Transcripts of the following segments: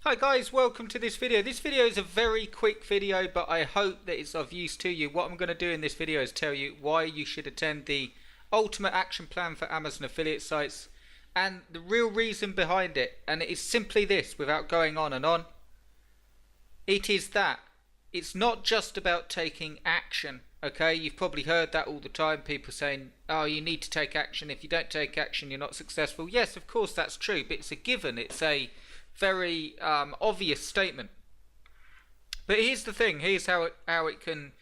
Hi guys, welcome to this video. This video is a very quick video, but I hope that it's of use to you. What I'm going to do in this video is tell you why you should attend the Ultimate Action Plan for Amazon Affiliate Sites and the real reason behind it. And it is simply this, without going on and on. It is that it's not just about taking action. Okay, you've probably heard that all the time, people saying, oh, you need to take action. If you don't take action, you're not successful. Yes, of course, that's true, but it's a given. It's a very obvious statement. But here's the thing, here's how it can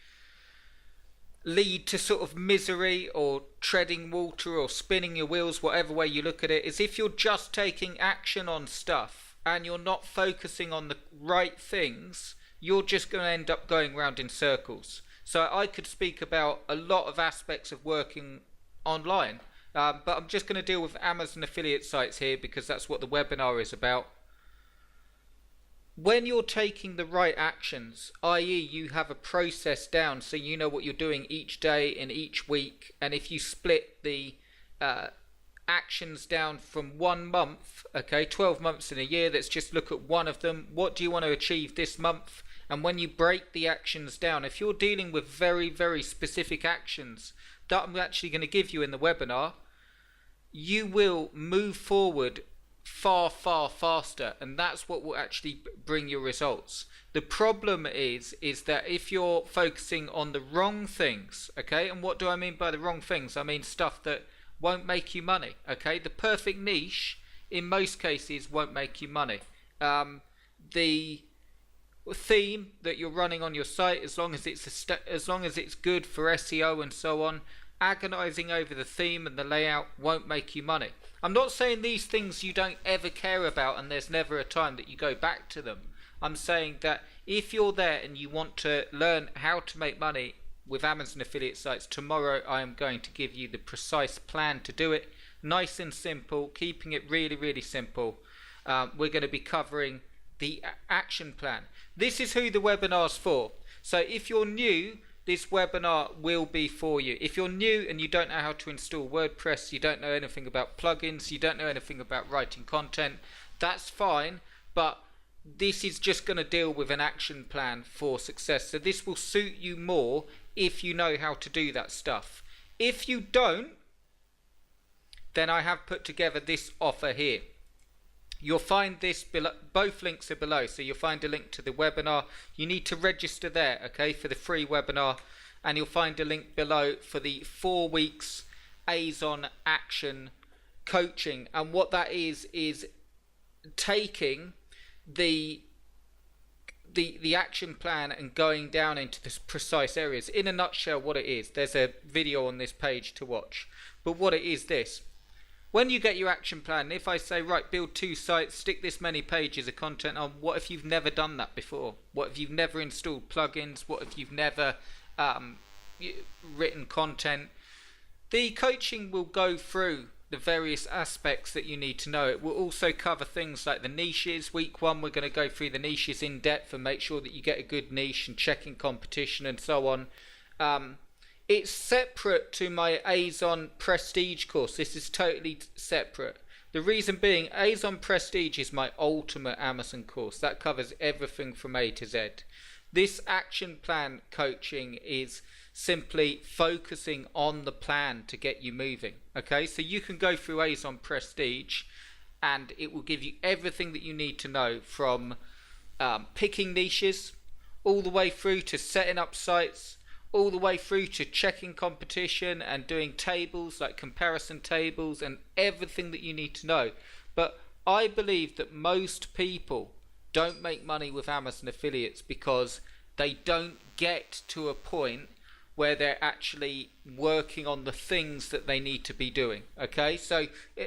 lead to sort of misery or treading water or spinning your wheels, whatever way you look at it, is if you're just taking action on stuff and you're not focusing on the right things, you're just going to end up going round in circles. So I could speak about a lot of aspects of working online, but I'm just going to deal with Amazon affiliate sites here because that's what the webinar is about. When you're taking the right actions, i.e. you have a process down so you know what you're doing each day and each week, and if you split the actions down from 1 month, okay, 12 months in a year, let's just look at one of them. What do you want to achieve this month? And when you break the actions down, if you're dealing with very, very specific actions that I'm actually going to give you in the webinar, you will move forward far faster, and that's what will actually bring your results. The problem is that if you're focusing on the wrong things, okay, and what do I mean by the wrong things? I mean stuff that won't make you money, okay. The perfect niche in most cases won't make you money. The theme that you're running on your site, as long as it's good for SEO and so on, agonizing over the theme and the layout won't make you money. I'm not saying these things you don't ever care about and there's never a time that you go back to them. I'm saying that if you're there and you want to learn how to make money with Amazon affiliate sites, tomorrow I am going to give you the precise plan to do it. Nice and simple, keeping it really, really simple. We're going to be covering the action plan. This is who the webinar's for. So if you're new, this webinar will be for you. If you're new and you don't know how to install WordPress, you don't know anything about plugins, you don't know anything about writing content, that's fine, but this is just going to deal with an action plan for success. So this will suit you more if you know how to do that stuff. If you don't, then I have put together this offer here. You'll find this below, both links are below, so you'll find a link to the webinar. You need to register there, okay, for the free webinar, and you'll find a link below for the 4 weeks ASON action coaching. And what that is taking the action plan and going down into the precise areas. In a nutshell, what it is, there's a video on this page to watch, but what it is this. When you get your action plan, if I say, right, build 2 sites, stick this many pages of content on, what if you've never done that before? What if you've never installed plugins? What if you've never written content? The coaching will go through the various aspects that you need to know. It will also cover things like the niches. Week 1, we're going to go through the niches in depth and make sure that you get a good niche and checking competition and so on. It's separate to my ASON Prestige course. This is totally separate. The reason being, ASON Prestige is my ultimate Amazon course. That covers everything from A to Z. This action plan coaching is simply focusing on the plan to get you moving. Okay, so you can go through ASON Prestige and it will give you everything that you need to know, from picking niches all the way through to setting up sites, all the way through to checking competition and doing tables like comparison tables and everything that you need to know. But I believe that most people don't make money with Amazon affiliates because they don't get to a point where they're actually working on the things that they need to be doing. Okay, so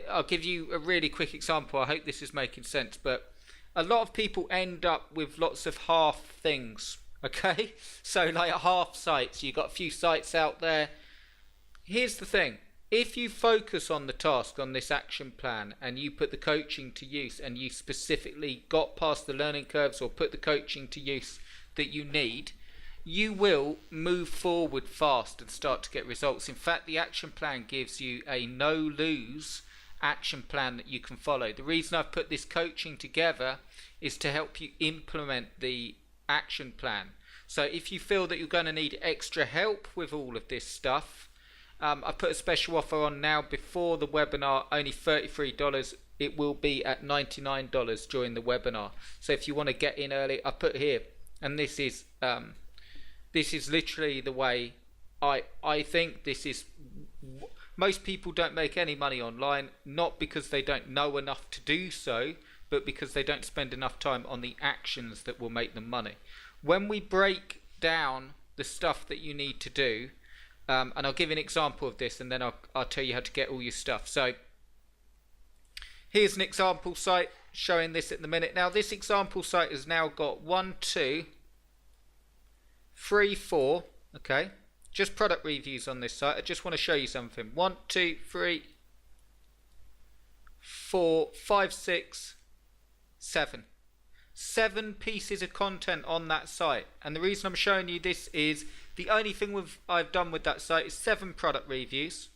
I'll give you a really quick example. I hope this is making sense, but a lot of people end up with lots of half things. Okay, so like half sites, you've got a few sites out there. Here's the thing, if you focus on the task, on this action plan, and you put the coaching to use, and you specifically got past the learning curves or put the coaching to use that you need, you will move forward fast and start to get results. In fact, the action plan gives you a no lose action plan that you can follow. The reason I've put this coaching together is to help you implement the action plan. So if you feel that you're going to need extra help with all of this stuff, I've put a special offer on now before the webinar, only $33. It will be at $99 during the webinar. So if you want to get in early, I put here, and this is literally the way I think this is. Most people don't make any money online, not because they don't know enough to do so, but because they don't spend enough time on the actions that will make them money. When we break down the stuff that you need to do, and I'll give an example of this, and then I'll tell you how to get all your stuff. So here's an example site showing this at the minute. Now this example site has now got 1, 2, 3, 4, okay, just product reviews on this site. I just want to show you something. 1, 2, 3, 4, 5, 6, 7. 7 pieces of content on that site, and the reason I'm showing you this is the only thing I've done with that site is 7 product reviews.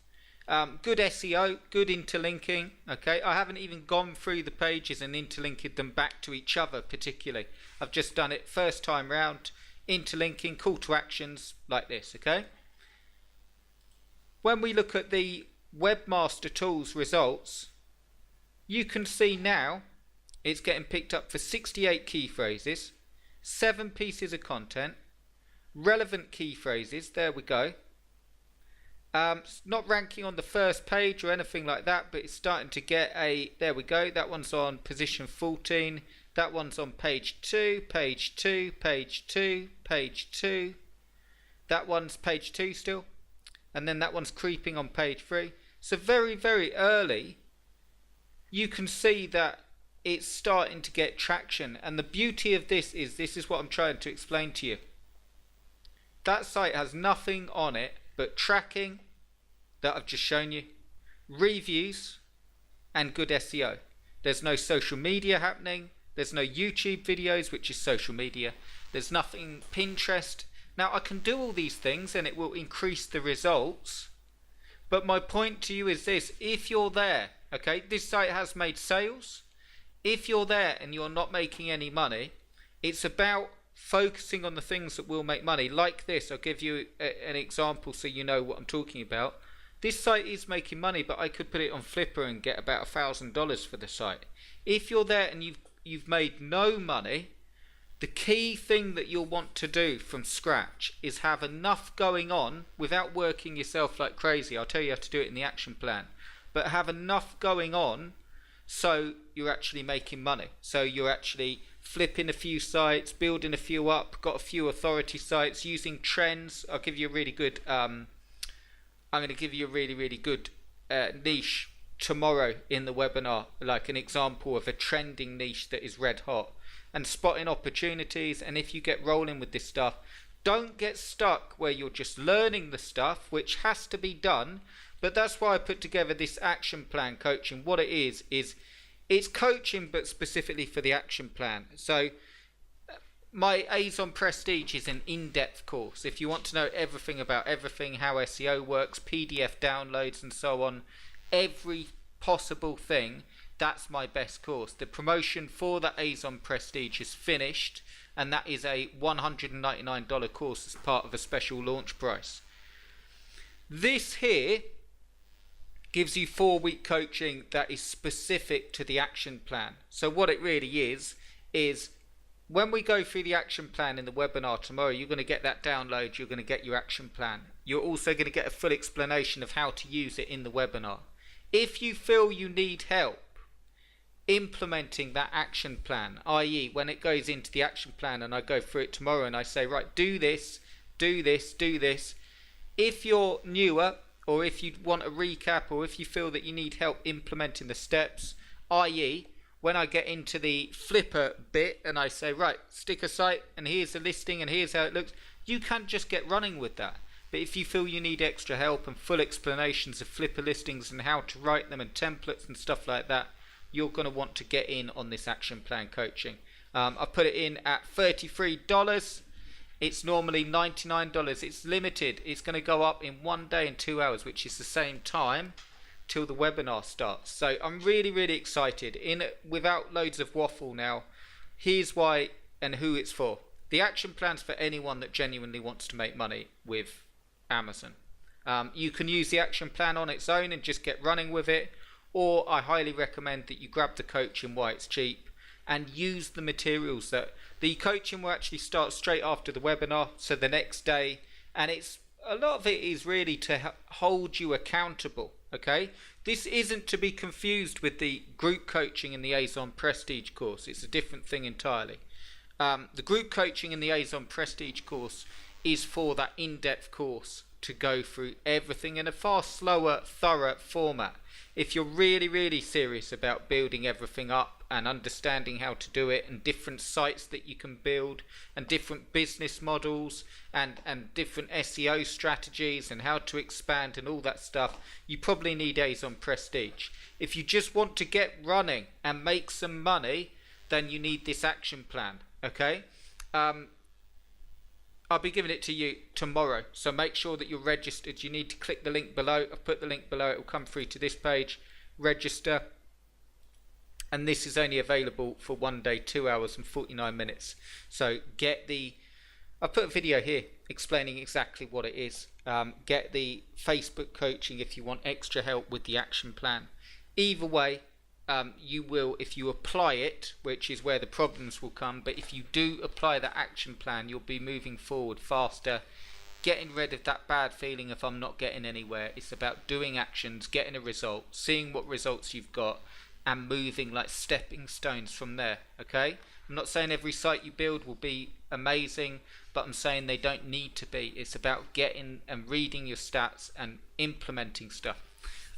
Good SEO, good interlinking. Okay, I haven't even gone through the pages and interlinked them back to each other particularly. I've just done it first time round, interlinking, call to actions like this. Okay, when we look at the Webmaster Tools results, you can see now it's getting picked up for 68 key phrases, 7 pieces of content, relevant key phrases, there we go. Not ranking on the first page or anything like that, but it's starting to get there we go, that one's on position 14, that one's on page 2, page 2, page 2, page 2, that one's page 2 still, and then that one's creeping on page 3. So very, very early, you can see that it's starting to get traction, and the beauty of this is what I'm trying to explain to you. That site has nothing on it but tracking that I've just shown you, reviews, and good SEO. There's no social media happening, there's no YouTube videos, which is social media, there's nothing Pinterest. Now I can do all these things and it will increase the results, but my point to you is this: if you're there, okay, this site has made sales. If you're there and you're not making any money, it's about focusing on the things that will make money. Like this, I'll give you an example so you know what I'm talking about. This site is making money, but I could put it on Flipper and get about $1,000 for the site. If you're there and you've made no money, the key thing that you'll want to do from scratch is have enough going on without working yourself like crazy. I'll tell you how to do it in the action plan, but have enough going on so you're actually making money. So you're actually flipping a few sites, building a few up, got a few authority sites, using trends. I'll give you a really good I'm going to give you a really good niche tomorrow in the webinar, like an example of a trending niche that is red hot, and spotting opportunities. And if you get rolling with this stuff, don't get stuck where you're just learning the stuff, which has to be done. But that's why I put together this action plan coaching. What it is it's coaching, but specifically for the action plan. So my ASON Prestige is an in-depth course. If you want to know everything about everything, how SEO works, PDF downloads and so on, every possible thing, that's my best course. The promotion for the ASON Prestige is finished, and that is a $199 course as part of a special launch price. This here gives you 4-week coaching that is specific to the action plan. So what it really is when we go through the action plan in the webinar tomorrow, you're going to get that download, you're going to get your action plan. You're also going to get a full explanation of how to use it in the webinar. If you feel you need help implementing that action plan, i.e. when it goes into the action plan and I go through it tomorrow and I say, right, do this, do this, do this. If you're newer, or if you want a recap, or if you feel that you need help implementing the steps, i.e. when I get into the Flipper bit and I say, right, stick a site and here's the listing and here's how it looks, you can just get running with that. But if you feel you need extra help and full explanations of Flipper listings and how to write them and templates and stuff like that, you're going to want to get in on this action plan coaching. I put it in at $33. It's normally $99. It's limited. It's going to go up in 1 day and 2 hours, which is the same time till the webinar starts. So I'm really, really excited. Without loads of waffle now, here's why and who it's for. The action plan's for anyone that genuinely wants to make money with Amazon. You can use the action plan on its own and just get running with it, or I highly recommend that you grab the coaching while it's cheap and use the materials. That the coaching will actually start straight after the webinar, so the next day, and a lot of it is really to hold you accountable. Okay, this isn't to be confused with the group coaching in the Azon Prestige course. It's a different thing entirely. The group coaching in the Azon Prestige course is for that in-depth course to go through everything in a far slower, thorough format. If you're really, really serious about building everything up and understanding how to do it, and different sites that you can build, and different business models, and different SEO strategies, and how to expand and all that stuff, you probably need Azon Prestige. If you just want to get running and make some money, then you need this action plan. Okay, I'll be giving it to you tomorrow, so make sure that you're registered. You need to click the link below. I've put the link below. It will come through to this page. Register, and this is only available for 1 day, 2 hours and 49 minutes. So I've put a video here explaining exactly what it is. Get the Facebook coaching if you want extra help with the action plan. Either way, you will, if you apply it, which is where the problems will come, but if you do apply the action plan, you'll be moving forward faster, getting rid of that bad feeling if I'm not getting anywhere. It's about doing actions, getting a result, seeing what results you've got, and moving like stepping stones from there. Okay, I'm not saying every site you build will be amazing, but I'm saying they don't need to be. It's about getting and reading your stats and implementing stuff.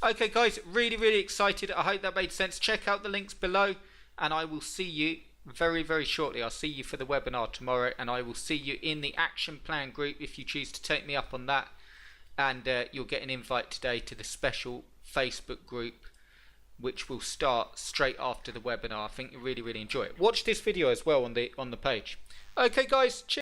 Okay guys, really, really excited. I hope that made sense. Check out the links below, and I will see you very, very shortly. I'll see you for the webinar tomorrow, and I will see you in the action plan group if you choose to take me up on that. And you'll get an invite today to the special Facebook group, which will start straight after the webinar. I think you'll really, really enjoy it. Watch this video as well on the page. Okay guys, cheers.